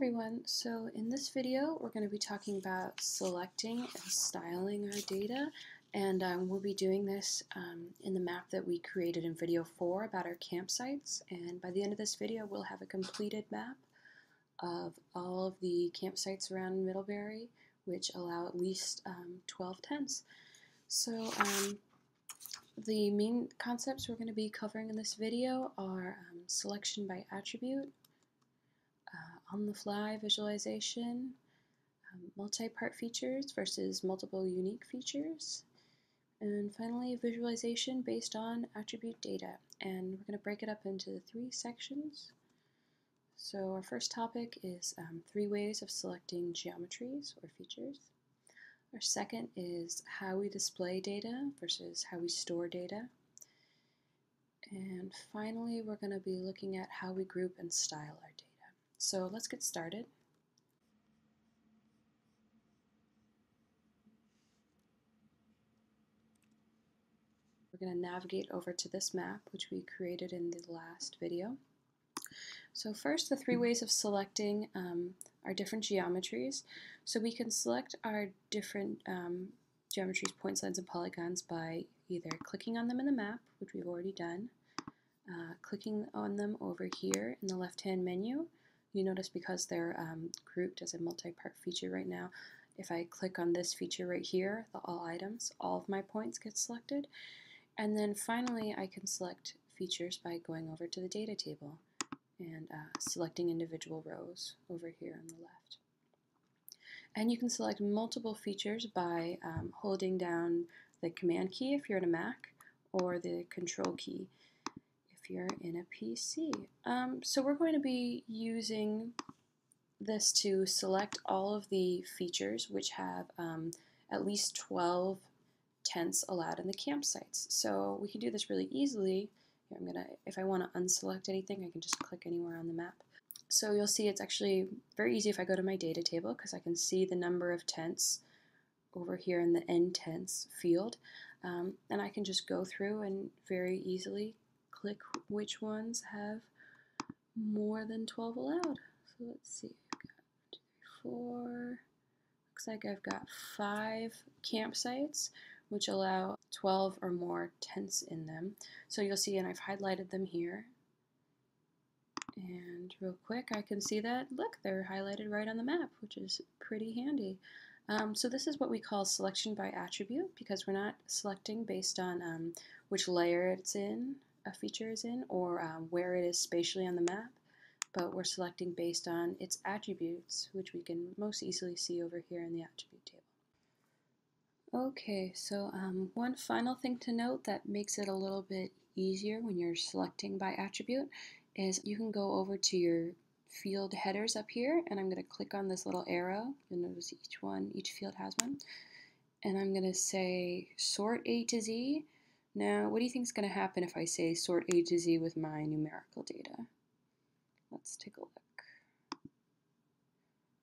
everyone, so in this video we're going to be talking about selecting and styling our data, and we'll be doing this in the map that we created in video 4 about our campsites, and by the end of this video we'll have a completed map of all of the campsites around Middlebury, which allow at least 12 tents. So the main concepts we're going to be covering in this video are selection by attribute, on-the-fly visualization, multi-part features versus multiple unique features, and finally visualization based on attribute data. And we're going to break it up into 3 sections. So our first topic is 3 ways of selecting geometries or features. Our second is how we display data versus how we store data. And finally, we're going to be looking at how we group and style our data. So let's get started. We're going to navigate over to this map, which we created in the last video. So first, the 3 ways of selecting our different geometries. So we can select our different geometries, points, lines, and polygons by either clicking on them in the map, which we've already done, clicking on them over here in the left-hand menu. You notice because they're grouped as a multi-part feature right now, if I click on this feature right here, the all items, all of my points get selected. And then finally, I can select features by going over to the data table and selecting individual rows over here on the left. And you can select multiple features by holding down the command key if you're in a Mac, or the control key if you're in a PC. So we're going to be using this to select all of the features which have at least 12 tents allowed in the campsites. So we can do this really easily. Here, if I want to unselect anything, I can just click anywhere on the map. So you'll see it's actually very easy if I go to my data table, because I can see the number of tents over here in the end tents field, and I can just go through and very easily click which ones have more than 12 allowed. So let's see, I've got 2, 3, 4, looks like I've got 5 campsites which allow 12 or more tents in them. So you'll see, and I've highlighted them here. And real quick, I can see that, look, they're highlighted right on the map, which is pretty handy. So this is what we call selection by attribute, because we're not selecting based on which layer it's in, a feature is in, or where it is spatially on the map, but we're selecting based on its attributes, which we can most easily see over here in the attribute table. Okay, so one final thing to note that makes it a little bit easier when you're selecting by attribute is you can go over to your field headers up here, and I'm going to click on this little arrow. You'll notice each field has one, and I'm going to say sort A to Z. Now, what do you think is going to happen if I say sort A to Z with my numerical data? Let's take a look.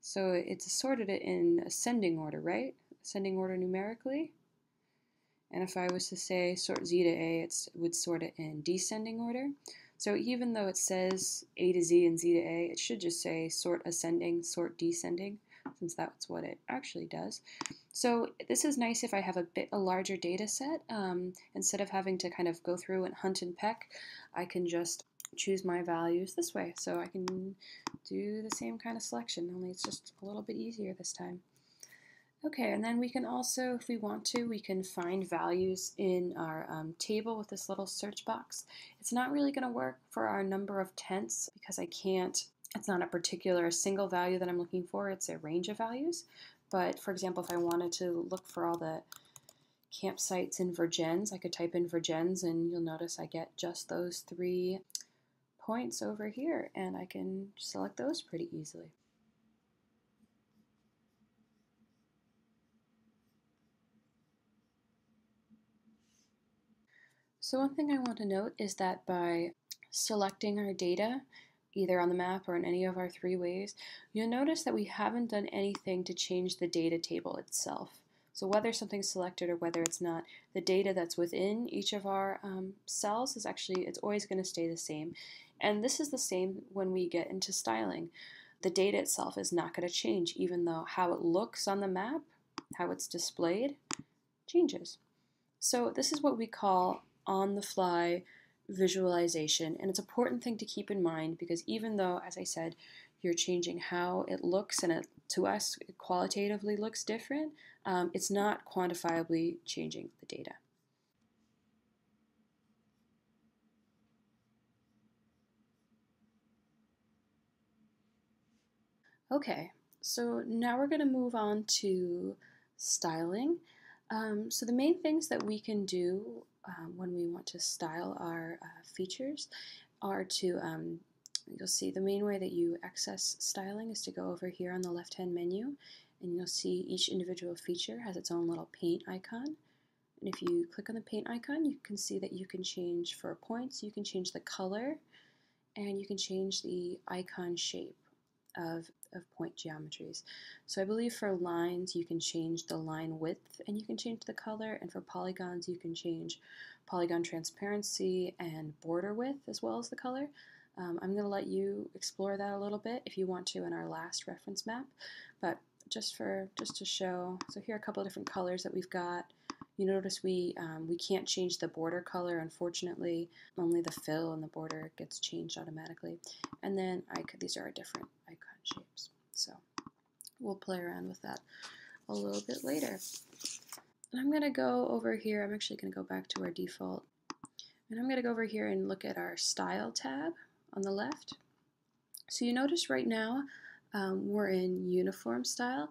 So it's sorted it in ascending order, right? Ascending order numerically. And if I was to say sort Z to A, it would sort it in descending order. So even though it says A to Z and Z to A, it should just say sort ascending, sort descending, since that's what it actually does. So this is nice if I have a larger data set. Instead of having to kind of go through and hunt and peck, I can just choose my values this way. So I can do the same kind of selection, only it's just a little bit easier this time. Okay, and then we can also, if we want to, we can find values in our table with this little search box. It's not really going to work for our number of tents because it's not a particular single value that I'm looking for, it's a range of values. But for example, if I wanted to look for all the campsites in Virgins, I could type in Virgins and you'll notice I get just those 3 points over here, and I can select those pretty easily. So one thing I want to note is that by selecting our data, either on the map or in any of our 3 ways, you'll notice that we haven't done anything to change the data table itself. So whether something's selected or whether it's not, the data that's within each of our cells is it's always going to stay the same. And this is the same when we get into styling. the data itself is not going to change, even though how it looks on the map, how it's displayed, changes. So this is what we call on-the-fly visualization, and it's an important thing to keep in mind because even though, as I said, you're changing how it looks and it, to us, it qualitatively looks different, it's not quantifiably changing the data. Okay, so now we're going to move on to styling. So the main things that we can do when we want to style our features are to, you'll see the main way that you access styling is to go over here on the left-hand menu, and you'll see each individual feature has its own little paint icon. And if you click on the paint icon, you can see that you can change for points, you can change the color, and you can change the icon shape of point geometries. So I believe for lines you can change the line width and you can change the color, and for polygons you can change polygon transparency and border width as well as the color. I'm going to let you explore that a little bit if you want to in our last reference map, but just to show, so here are a couple of different colors that we've got. You notice we can't change the border color, unfortunately. Only the fill and the border gets changed automatically. And then these are our different icon shapes. So we'll play around with that a little bit later. And I'm going to go over here. I'm actually going to go back to our default. And I'm going to go over here and look at our Style tab on the left. So you notice right now we're in Uniform Style.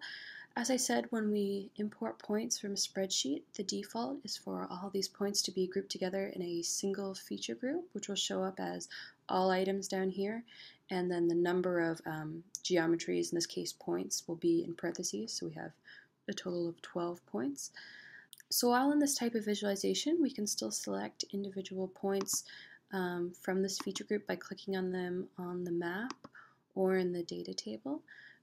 As I said, when we import points from a spreadsheet, the default is for all these points to be grouped together in a single feature group, which will show up as all items down here, and then the number of geometries, in this case points, will be in parentheses, so we have a total of 12 points. So while in this type of visualization, we can still select individual points from this feature group by clicking on them on the map or in the data table,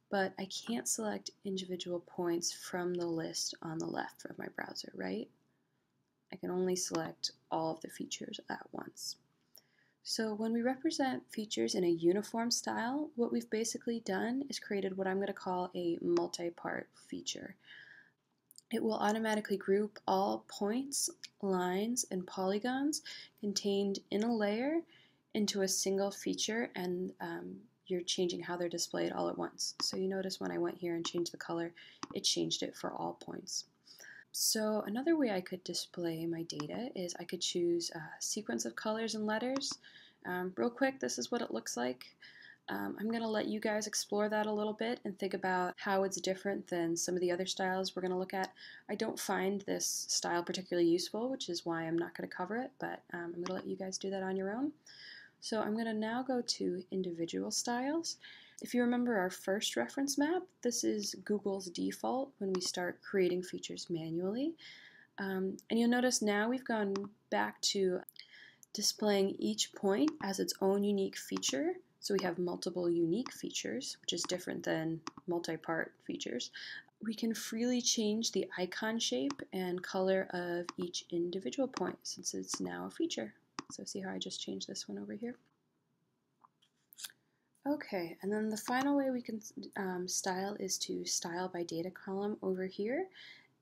but I can't select individual points from the list on the left of my browser, right? I can only select all of the features at once. So when we represent features in a uniform style, what we've basically done is created what I'm going to call a multi-part feature. It will automatically group all points, lines, and polygons contained in a layer into a single feature, and you're changing how they're displayed all at once. So you notice when I went here and changed the color, it changed it for all points. So another way I could display my data is I could choose a sequence of colors and letters. Real quick, this is what it looks like. I'm going to let you guys explore that a little bit and think about how it's different than some of the other styles we're going to look at. I don't find this style particularly useful, which is why I'm not going to cover it, but I'm going to let you guys do that on your own. So I'm going to now go to individual styles. If you remember our first reference map, this is Google's default when we start creating features manually. And you'll notice now we've gone back to displaying each point as its own unique feature. So we have multiple unique features, which is different than multi-part features. We can freely change the icon shape and color of each individual point since it's now a feature. So see how I just changed this one over here? Okay, and then the final way we can style is to style by data column over here.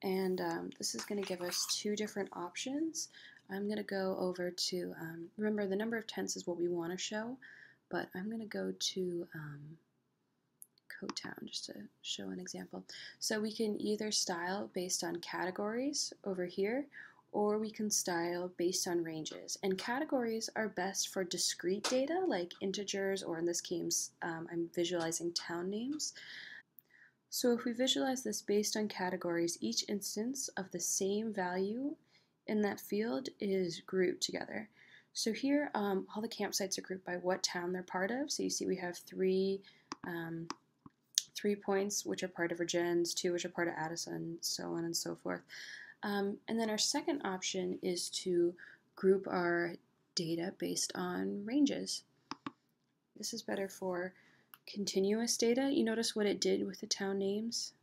And this is going to give us two different options. I'm going to go over to, remember the number of tenths is what we want to show, but I'm going to go to CodeTown just to show an example. So we can either style based on categories over here, or we can style based on ranges. And categories are best for discrete data like integers, or in this case, I'm visualizing town names. So if we visualize this based on categories, each instance of the same value in that field is grouped together. So here, all the campsites are grouped by what town they're part of. So you see we have three points which are part of Regents, 2 which are part of Addison, so on and so forth. And then our second option is to group our data based on ranges. This is better for continuous data. You notice what it did with the town names?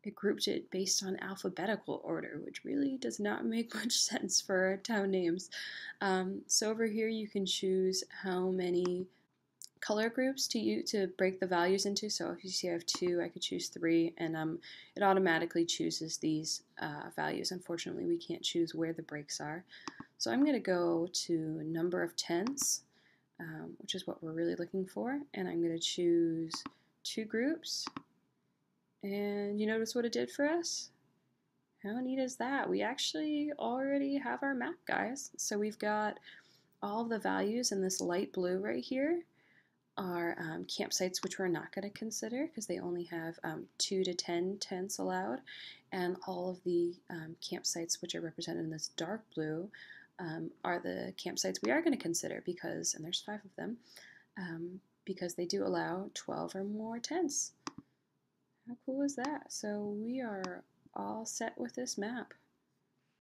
It grouped it based on alphabetical order, which really does not make much sense for town names. So over here you can choose how many color groups to break the values into. So if you see I have 2, I could choose 3, and it automatically chooses these values. Unfortunately, we can't choose where the breaks are. So I'm going to go to number of tenths, which is what we're really looking for, and I'm going to choose 2 groups. And you notice what it did for us? How neat is that? We actually already have our map, guys. So we've got all of the values in this light blue right here are campsites which we're not going to consider because they only have 2 to 10 tenths allowed, and all of the campsites which are represented in this dark blue are the campsites we are going to consider because, and there's 5 of them, because they do allow 12 or more tenths. How cool is that? So we are all set with this map.